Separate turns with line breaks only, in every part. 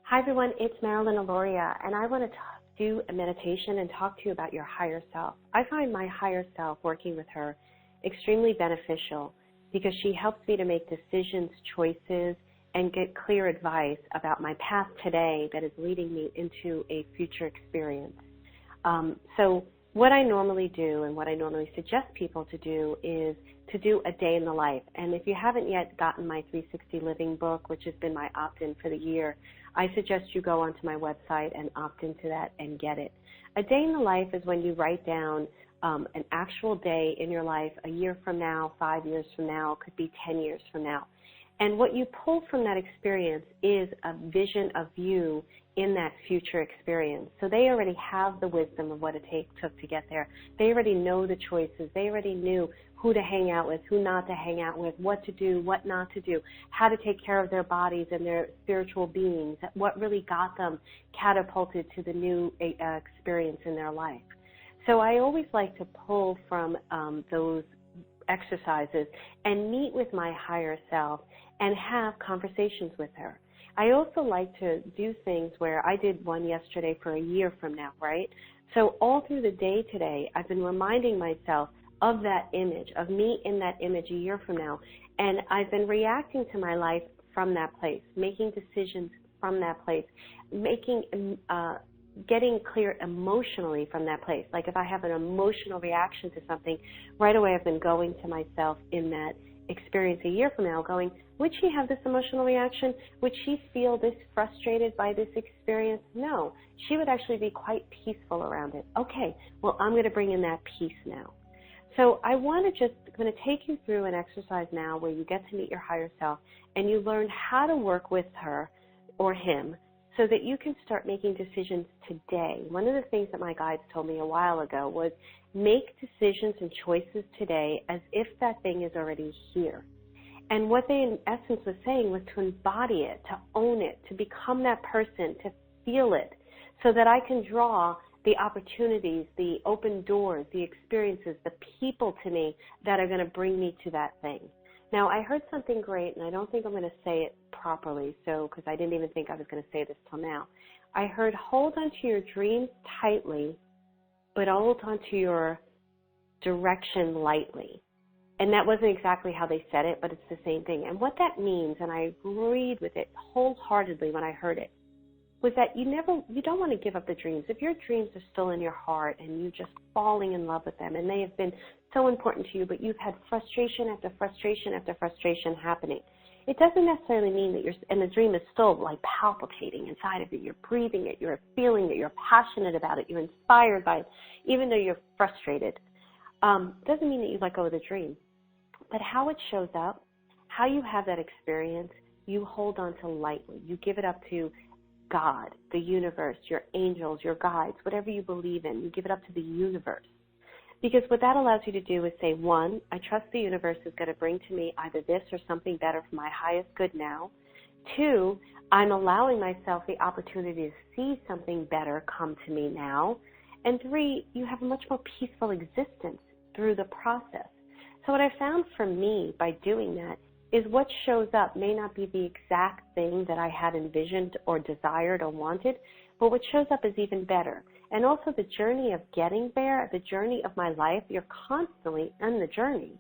Hi everyone, it's Marilyn Aloria, and I want to do a meditation and talk to you about your higher self. I find my higher self, working with her, extremely beneficial because she helps me to make decisions, choices, and get clear advice about my path today that is leading me into a future experience. So what I normally do and what I normally suggest people to do is to do a day in the life. And if you haven't yet gotten my 360 Living book, which has been my opt-in for the year, I suggest you go onto my website and opt into that and get it. A day in the life is when you write down an actual day in your life a year from now, 5 years from now, could be 10 years from now. And what you pull from that experience is a vision of you in that future experience. So they already have the wisdom of what it took to get there. They already know the choices. They already knew who to hang out with, who not to hang out with, what to do, what not to do, how to take care of their bodies and their spiritual beings, what really got them catapulted to the new experience in their life. So I always like to pull from those exercises and meet with my higher self and have conversations with her. I also like to do things where I did one yesterday for a year from now, right? So all through the day today, I've been reminding myself of that image, of me in that image a year from now. And I've been reacting to my life from that place, making decisions from that place, getting clear emotionally from that place. Like if I have an emotional reaction to something, right away I've been going to myself in that experience a year from now going, would she have this emotional reaction? Would she feel this frustrated by this experience? No, she would actually be quite peaceful around it. Okay, well, I'm going to bring in that peace now. So I'm going to take you through an exercise now where you get to meet your higher self and you learn how to work with her or him so that you can start making decisions today. One of the things that my guides told me a while ago was make decisions and choices today as if that thing is already here. And what they in essence was saying was to embody it, to own it, to become that person, to feel it, so that I can draw the opportunities, the open doors, the experiences, the people to me that are going to bring me to that thing. Now, I heard something great, and I don't think I'm going to say it properly, because I didn't even think I was going to say this till now. I heard hold on to your dreams tightly, but hold on to your direction lightly. And that wasn't exactly how they said it, but it's the same thing. And what that means, and I agreed with it wholeheartedly when I heard it, was that you don't want to give up the dreams. If your dreams are still in your heart and you're just falling in love with them and they have been so important to you, but you've had frustration after frustration after frustration happening, it doesn't necessarily mean that and the dream is still like palpitating inside of you. You're breathing it, you're feeling it, you're passionate about it, you're inspired by it, even though you're frustrated. Doesn't mean that you let go of the dream. But how it shows up, how you have that experience, you hold on to lightly. You give it up to God, the universe, your angels, your guides, whatever you believe in. You give it up to the universe. Because what that allows you to do is say, one, I trust the universe is going to bring to me either this or something better for my highest good now. Two, I'm allowing myself the opportunity to see something better come to me now. And three, you have a much more peaceful existence through the process. So what I found for me by doing that is what shows up may not be the exact thing that I had envisioned or desired or wanted, but what shows up is even better. And also the journey of getting there, the journey of my life, you're constantly on the journey,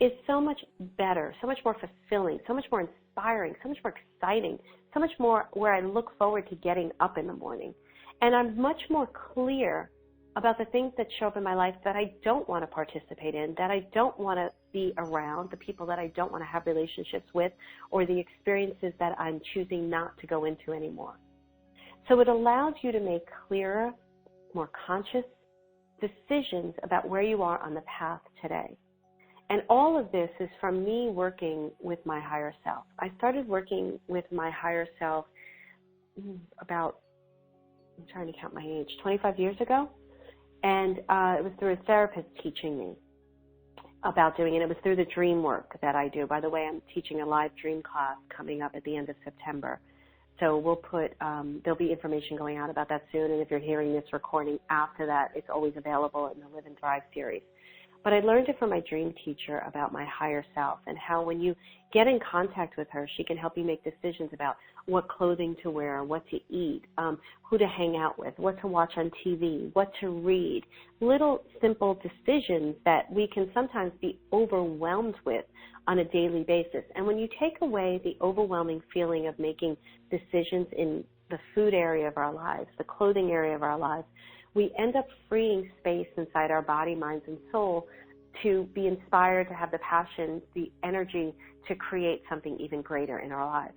is so much better, so much more fulfilling, so much more inspiring, so much more exciting, so much more where I look forward to getting up in the morning. And I'm much more clear about the things that show up in my life that I don't want to participate in, that I don't want to be around, the people that I don't want to have relationships with, or the experiences that I'm choosing not to go into anymore. So it allows you to make clearer, more conscious decisions about where you are on the path today. And all of this is from me working with my higher self. I started working with my higher self about, I'm trying to count my age, 25 years ago. And it was through a therapist teaching me about doing it. It was through the dream work that I do. By the way, I'm teaching a live dream class coming up at the end of September. So we'll put, there'll be information going out about that soon. And if you're hearing this recording after that, it's always available in the Live and Thrive series. But I learned it from my dream teacher about my higher self and how when you get in contact with her, she can help you make decisions about, what clothing to wear, what to eat, who to hang out with, what to watch on TV, what to read. Little simple decisions that we can sometimes be overwhelmed with on a daily basis. And when you take away the overwhelming feeling of making decisions in the food area of our lives, the clothing area of our lives, we end up freeing space inside our body, minds, and soul to be inspired, to have the passion, the energy to create something even greater in our lives.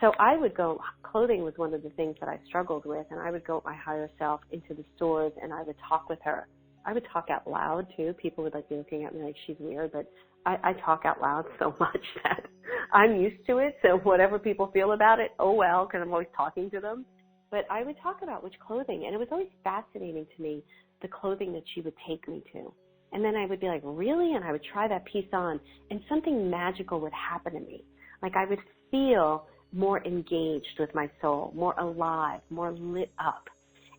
So I would go, clothing was one of the things that I struggled with, and I would go with my higher self into the stores and I would talk with her. I would talk out loud too. People would be looking at me like she's weird, but I talk out loud so much that I'm used to it. So whatever people feel about it, oh well, because I'm always talking to them. But I would talk about which clothing, and it was always fascinating to me, the clothing that she would take me to. And then I would be like, really? And I would try that piece on, and something magical would happen to me. Like I would feel more engaged with my soul, more alive, more lit up.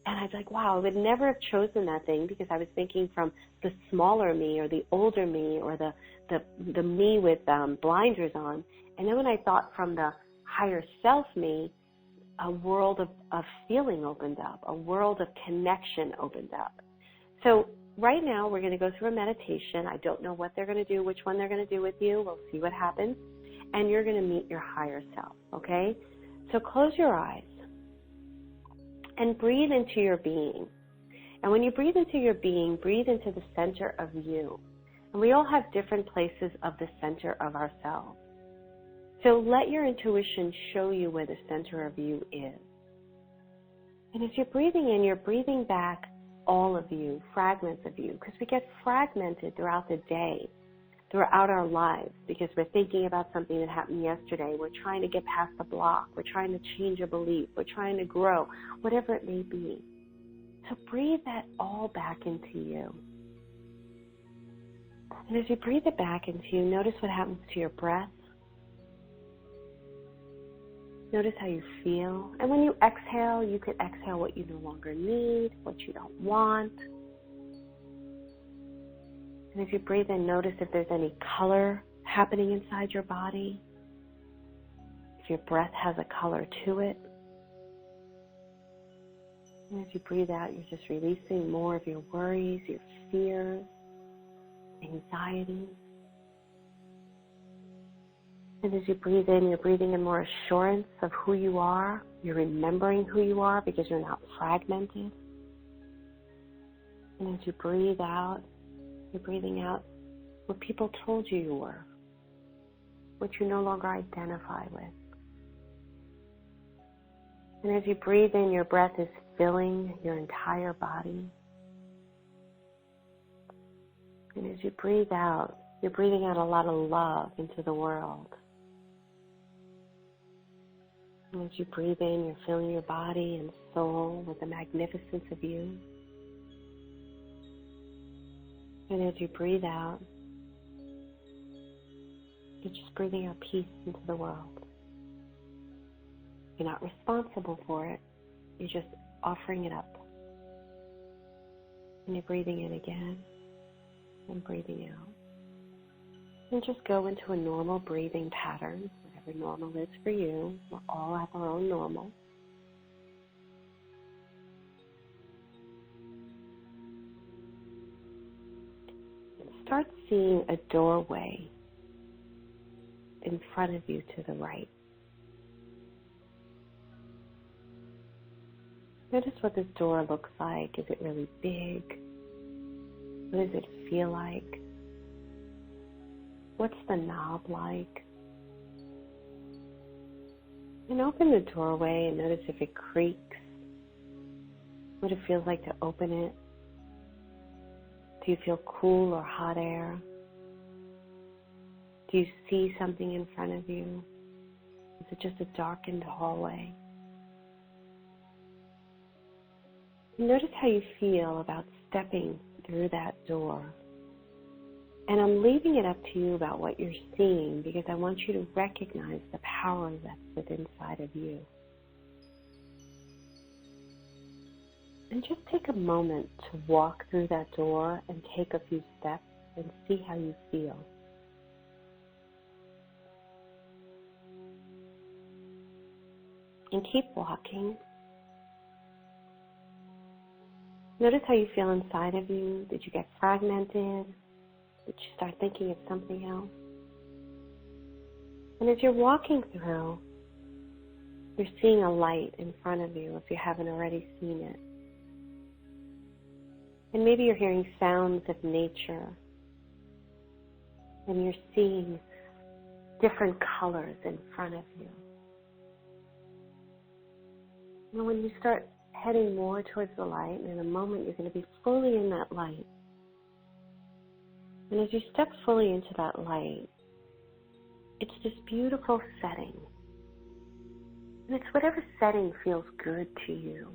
And I'd be like, wow, I would never have chosen that thing because I was thinking from the smaller me or the older me or the me with blinders on. And then when I thought from the higher self me, a world of feeling opened up, a world of connection opened up. So right now we're going to go through a meditation. I don't know what they're going to do, which one they're going to do with you. We'll see what happens. And you're going to meet your higher self, okay? So close your eyes and breathe into your being. And when you breathe into your being, breathe into the center of you. And we all have different places of the center of ourselves. So let your intuition show you where the center of you is. And as you're breathing in, you're breathing back all of you, fragments of you, because we get fragmented throughout the day, throughout our lives, because we're thinking about something that happened yesterday. We're trying to get past the block. We're trying to change a belief. We're trying to grow, whatever it may be. So breathe that all back into you. And as you breathe it back into you, notice what happens to your breath. Notice how you feel. And when you exhale, you can exhale what you no longer need, what you don't want. And as you breathe in, notice if there's any color happening inside your body. If your breath has a color to it. And as you breathe out, you're just releasing more of your worries, your fears, anxiety. And as you breathe in, you're breathing in more assurance of who you are. You're remembering who you are because you're not fragmented. And as you breathe out, you're breathing out what people told you you were, what you no longer identify with. And as you breathe in, your breath is filling your entire body. And as you breathe out, you're breathing out a lot of love into the world. And as you breathe in, you're filling your body and soul with the magnificence of you. And as you breathe out, you're just breathing out peace into the world. You're not responsible for it. You're just offering it up. And you're breathing in again and breathing out. And just go into a normal breathing pattern. Whatever normal is for you. We all have our own normal. Start seeing a doorway in front of you to the right. Notice what this door looks like. Is it really big? What does it feel like? What's the knob like? And open the doorway and notice if it creaks, what it feels like to open it. Do you feel cool or hot air? Do you see something in front of you? Is it just a darkened hallway? Notice how you feel about stepping through that door. And I'm leaving it up to you about what you're seeing because I want you to recognize the power that's within inside of you. And just take a moment to walk through that door and take a few steps and see how you feel. And keep walking. Notice how you feel inside of you. Did you get fragmented? Did you start thinking of something else? And as you're walking through, you're seeing a light in front of you if you haven't already seen it. And maybe you're hearing sounds of nature. And you're seeing different colors in front of you. And when you start heading more towards the light, and in a moment you're going to be fully in that light. And as you step fully into that light, it's this beautiful setting. And it's whatever setting feels good to you.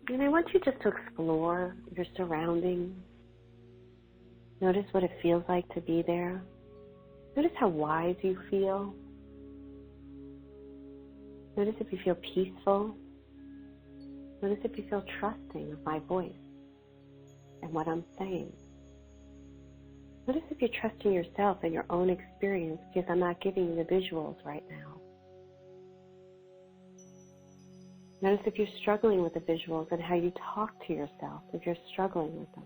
And I want you just to explore your surroundings. Notice what it feels like to be there. Notice how wise you feel. Notice if you feel peaceful. Notice if you feel trusting of my voice and what I'm saying. Notice if you're trusting yourself and your own experience, because I'm not giving you the visuals right now. Notice if you're struggling with the visuals and how you talk to yourself if you're struggling with them.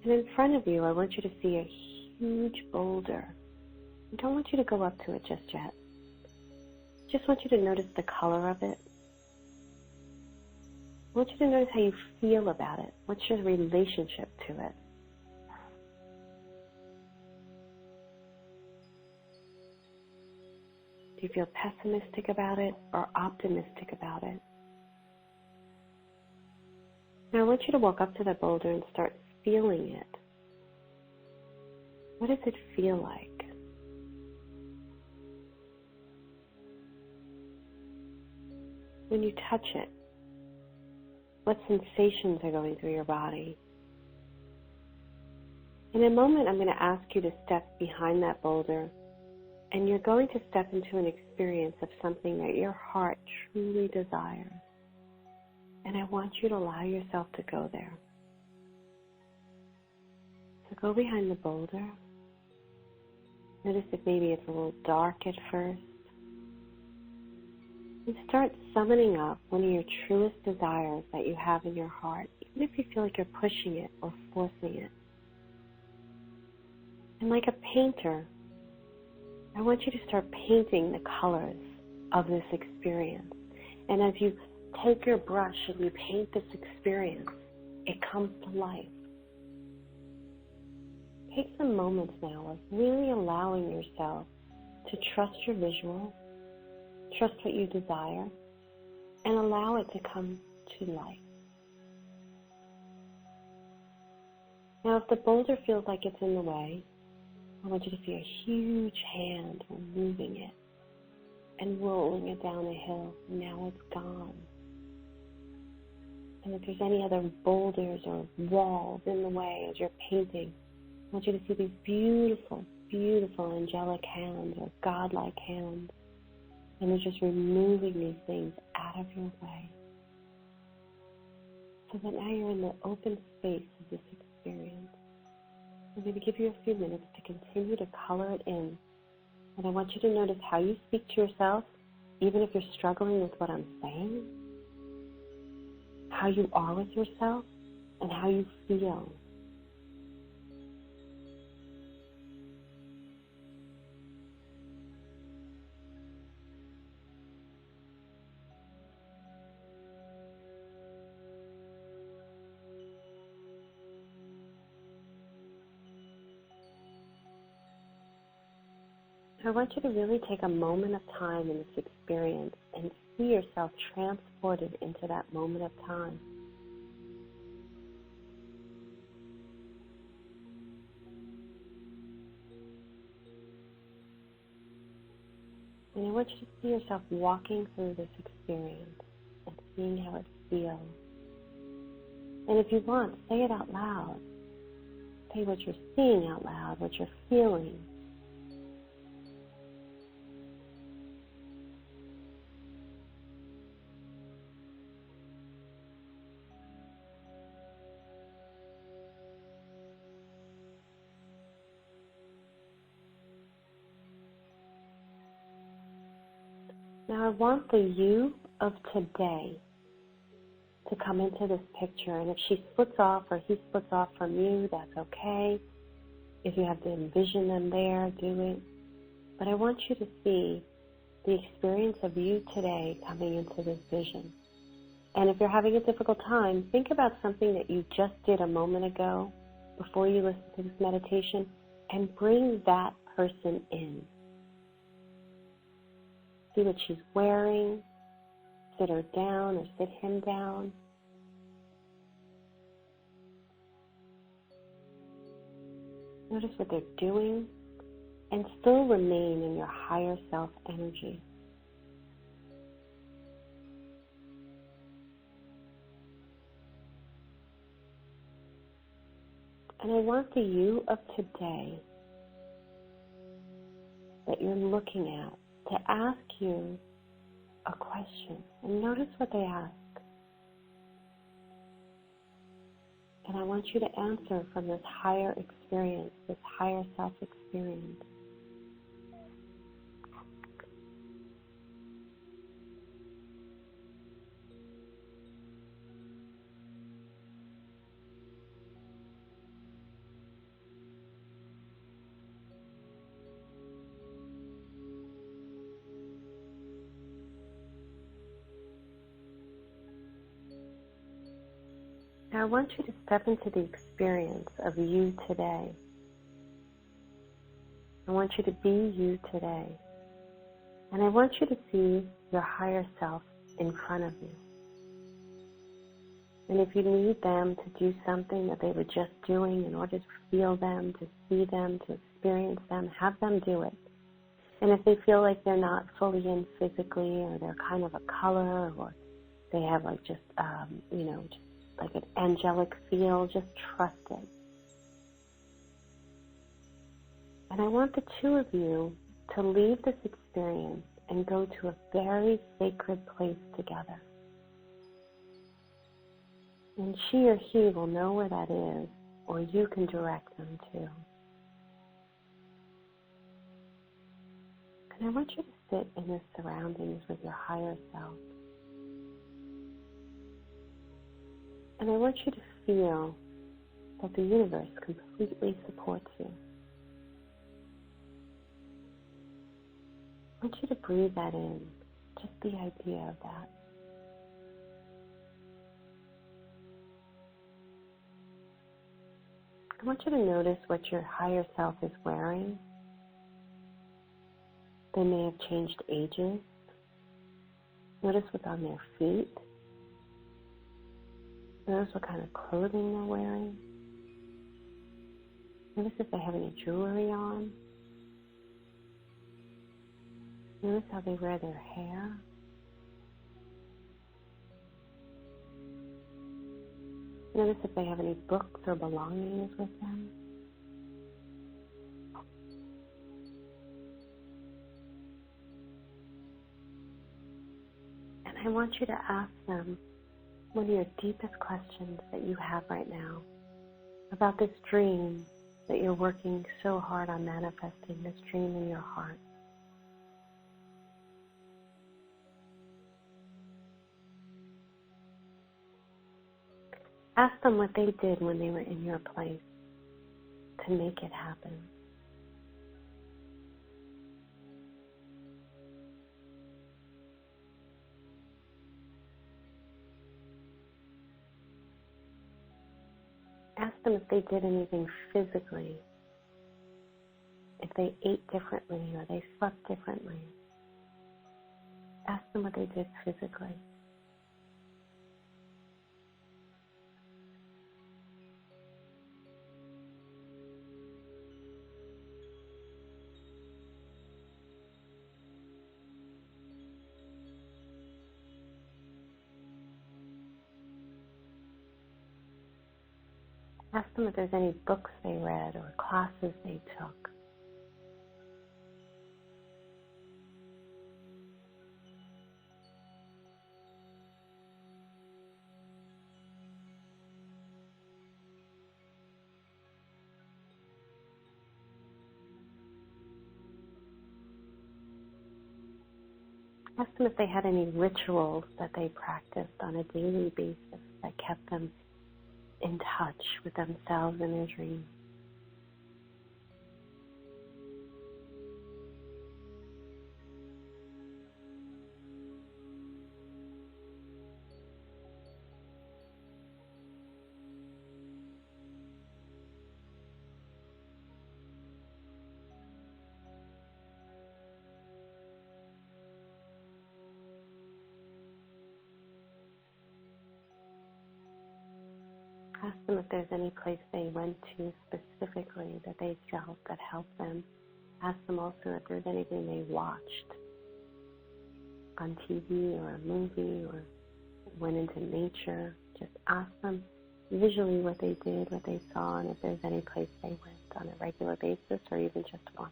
And in front of you, I want you to see a huge boulder. I don't want you to go up to it just yet. I just want you to notice the color of it. I want you to notice how you feel about it. What's your relationship to it? Do you feel pessimistic about it or optimistic about it? Now I want you to walk up to that boulder and start feeling it. What does it feel like? When you touch it, what sensations are going through your body? In a moment, I'm going to ask you to step behind that boulder, and you're going to step into an experience of something that your heart truly desires. And I want you to allow yourself to go there. So go behind the boulder. Notice if maybe it's a little dark at first. And start summoning up one of your truest desires that you have in your heart, even if you feel like you're pushing it or forcing it. And like a painter, I want you to start painting the colors of this experience. And as you take your brush and you paint this experience, it comes to life. Take some moments now of really allowing yourself to trust your visual, trust what you desire, and allow it to come to life. Now, if the boulder feels like it's in the way, I want you to see a huge hand moving it and rolling it down a hill. Now it's gone. And if there's any other boulders or walls in the way as you're painting, I want you to see these beautiful, beautiful angelic hands or godlike hands. And they're just removing these things out of your way. So that now you're in the open space of this experience. I'm going to give you a few minutes to continue to color it in. And I want you to notice how you speak to yourself, even if you're struggling with what I'm saying, how you are with yourself, and how you feel. I want you to really take a moment of time in this experience and see yourself transported into that moment of time. And I want you to see yourself walking through this experience and seeing how it feels. And if you want, say it out loud. Say what you're seeing out loud, what you're feeling. Now I want the you of today to come into this picture. And if she splits off or he splits off from you, that's okay. If you have to envision them there, do it. But I want you to see the experience of you today coming into this vision. And if you're having a difficult time, think about something that you just did a moment ago before you listen to this meditation and bring that person in. See what she's wearing. Sit her down or sit him down. Notice what they're doing and still remain in your higher self energy. And I want the you of today that you're looking at to ask you a question. And notice what they ask. And I want you to answer from this higher experience, this higher self experience. Now I want you to step into the experience of you today. I want you to be you today. And I want you to see your higher self in front of you. And if you need them to do something that they were just doing in order to feel them, to see them, to experience them, have them do it. And if they feel like they're not fully in physically, or they're kind of a color, or they have like just, just like an angelic feel, just trust it. And I want the two of you to leave this experience and go to a very sacred place together. And she or he will know where that is, or you can direct them to. And I want you to sit in the surroundings with your higher self. And I want you to feel that the universe completely supports you. I want you to breathe that in, just the idea of that. I want you to notice what your higher self is wearing. They may have changed ages. Notice what's on their feet. Notice what kind of clothing they're wearing. Notice if they have any jewelry on. Notice how they wear their hair. Notice if they have any books or belongings with them. And I want you to ask them one of your deepest questions that you have right now about this dream that you're working so hard on manifesting, this dream in your heart. Ask them what they did when they were in your place to make it happen. Ask them if they did anything physically, if they ate differently or they slept differently. Ask them what they did physically. Ask them if there's any books they read or classes they took. Ask them if they had any rituals that they practiced on a daily basis that kept them in touch with themselves and their dreams. Ask them if there's any place they went to specifically that they felt that helped them. Ask them also if there's anything they watched on TV or a movie or went into nature. Just ask them visually what they did, what they saw, and if there's any place they went on a regular basis or even just once.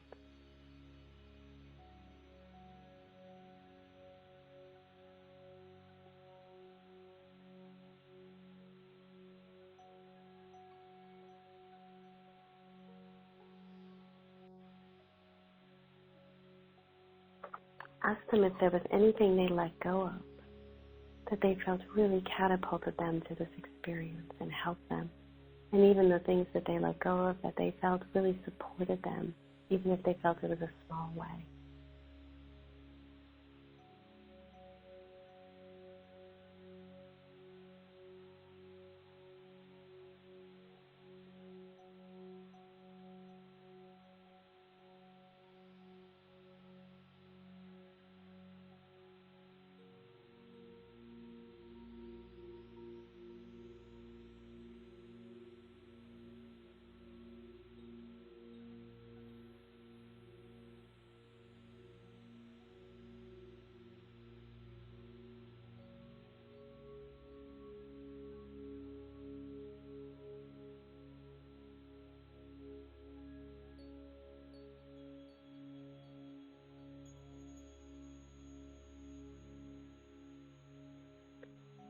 Ask them if there was anything they let go of that they felt really catapulted them to this experience and helped them. And even the things that they let go of that they felt really supported them, even if they felt it was a small way.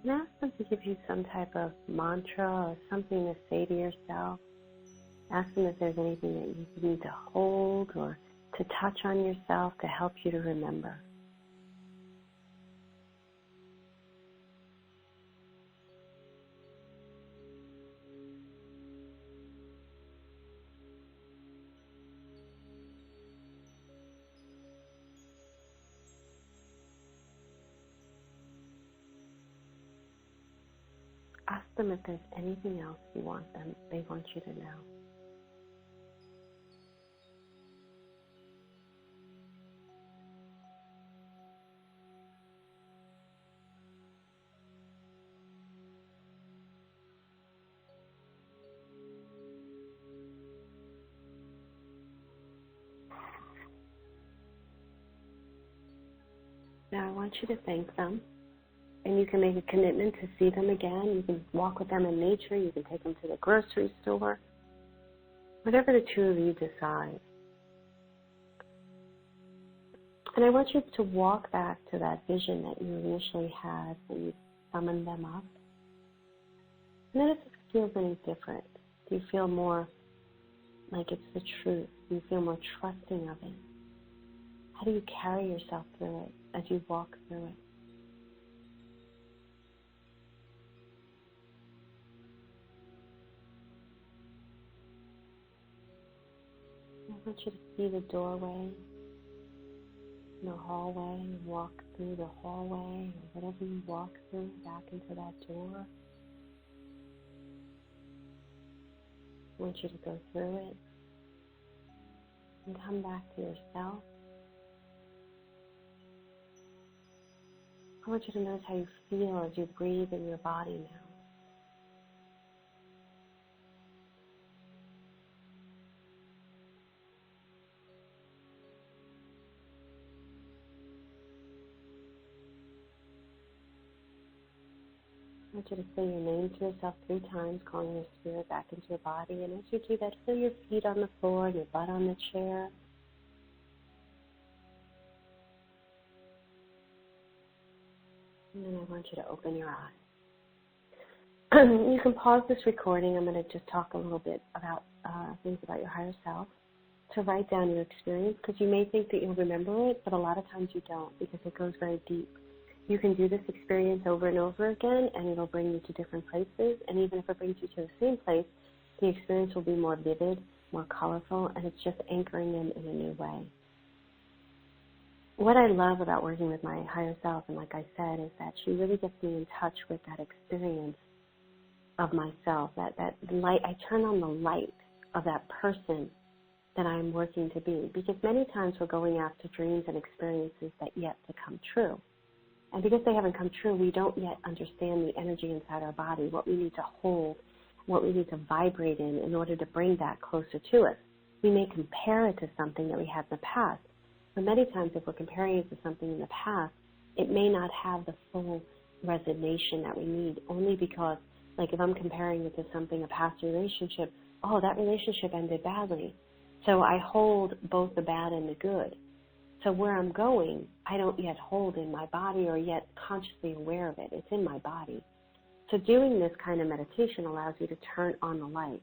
And ask them to give you some type of mantra or something to say to yourself. Ask them if there's anything that you need to hold or to touch on yourself to help you to remember. Ask them if there's anything else they want you to know. Now I want you to thank them. And you can make a commitment to see them again. You can walk with them in nature. You can take them to the grocery store. Whatever the two of you decide. And I want you to walk back to that vision that you initially had when you summoned them up. Notice if it feels any different. Do you feel more like it's the truth? Do you feel more trusting of it? How do you carry yourself through it as you walk through it? I want you to see the doorway, the hallway, and walk through the hallway, or whatever you walk through, back into that door. I want you to go through it and come back to yourself. I want you to notice how you feel as you breathe in your body now. I want you to say your name to yourself 3 times, calling your spirit back into your body. And as you do that, feel your feet on the floor and your butt on the chair. And then I want you to open your eyes. You can pause this recording. I'm going to just talk a little bit about things about your higher self. to write down your experience, because you may think that you'll remember it, but a lot of times you don't, because it goes very deep. You can do this experience over and over again, and it'll bring you to different places. And even if it brings you to the same place, the experience will be more vivid, more colorful, and it's just anchoring them in a new way. What I love about working with my higher self, and like I said, is that she really gets me in touch with that experience of myself, that light. I turn on the light of that person that I'm working to be, because many times we're going after dreams and experiences that yet to come true. And because they haven't come true, we don't yet understand the energy inside our body, what we need to hold, what we need to vibrate in order to bring that closer to us. We may compare it to something that we had in the past, but many times if we're comparing it to something in the past, it may not have the full resonation that we need, only because, like if I'm comparing it to something, a past relationship, oh, that relationship ended badly. So I hold both the bad and the good. So where I'm going, I don't yet hold in my body or yet consciously aware of it. It's in my body. So doing this kind of meditation allows you to turn on the light.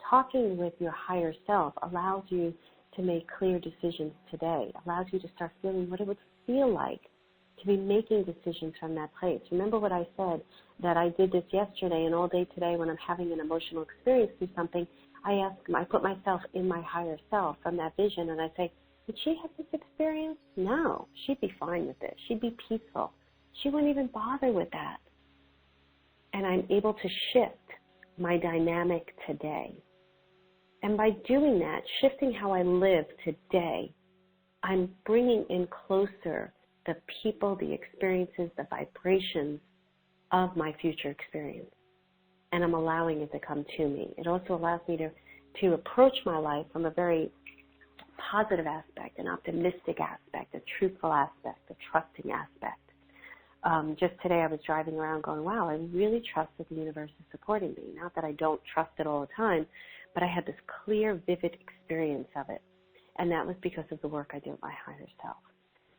Talking with your higher self allows you to make clear decisions today, allows you to start feeling what it would feel like to be making decisions from that place. Remember what I said, that I did this yesterday and all day today when I'm having an emotional experience through something. I put myself in my higher self from that vision, and I say, would she have this experience? No, she'd be fine with it. She'd be peaceful. She wouldn't even bother with that. And I'm able to shift my dynamic today. And by doing that, shifting how I live today, I'm bringing in closer the people, the experiences, the vibrations of my future experience. And I'm allowing it to come to me. It also allows me to approach my life from a very positive aspect, an optimistic aspect, a truthful aspect, a trusting aspect. Just today I was driving around going, wow, I really trust that the universe is supporting me. Not that I don't trust it all the time, but I had this clear, vivid experience of it. And that was because of the work I do with my higher self.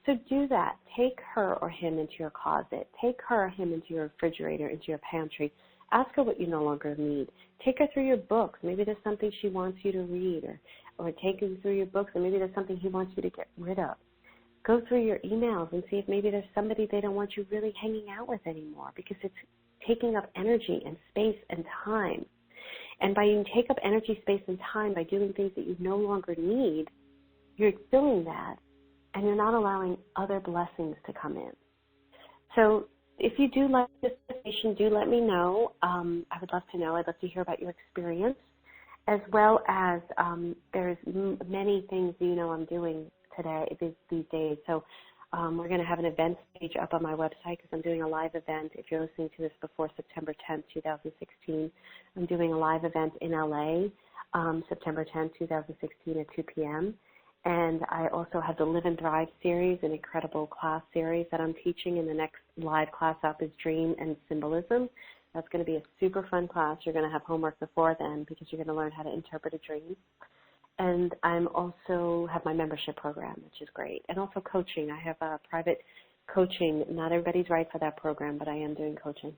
So do that. Take her or him into your closet. Take her or him into your refrigerator, into your pantry. Ask her what you no longer need. Take her through your books. Maybe there's something she wants you to read, or take him through your books, and maybe there's something he wants you to get rid of. Go through your emails and see if maybe there's somebody they don't want you really hanging out with anymore, because it's taking up energy and space and time. And by you take up energy, space, and time by doing things that you no longer need, you're filling that, and you're not allowing other blessings to come in. So if you do like this meditation, do let me know. I would love to know. I'd love to hear about your experience, as well as there's many things I'm doing today, these days. So we're going to have an events page up on my website, because I'm doing a live event. If you're listening to this before September 10th, 2016, I'm doing a live event in LA, September 10th, 2016 at 2 p.m. And I also have the Live and Thrive series, an incredible class series that I'm teaching. And the next live class up is Dream and Symbolism. That's going to be a super fun class. You're going to have homework before then, because you're going to learn how to interpret a dream. And I'm also have my membership program, which is great. And also coaching. I have a private coaching. Not everybody's right for that program, but I am doing coaching.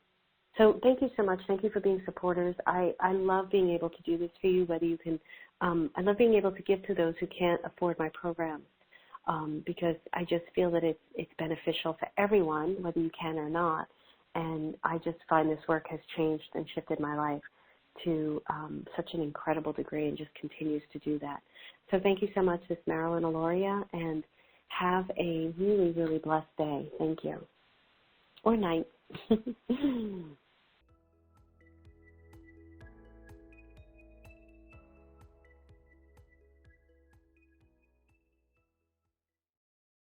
So thank you so much. Thank you for being supporters. I love being able to do this for you, whether you can. I love being able to give to those who can't afford my programs, because I just feel that it's beneficial for everyone, whether you can or not. And I just find this work has changed and shifted my life to such an incredible degree, and just continues to do that. So thank you so much, Miss Marilyn Aloria, and have a really, really blessed day. Thank you. Or night.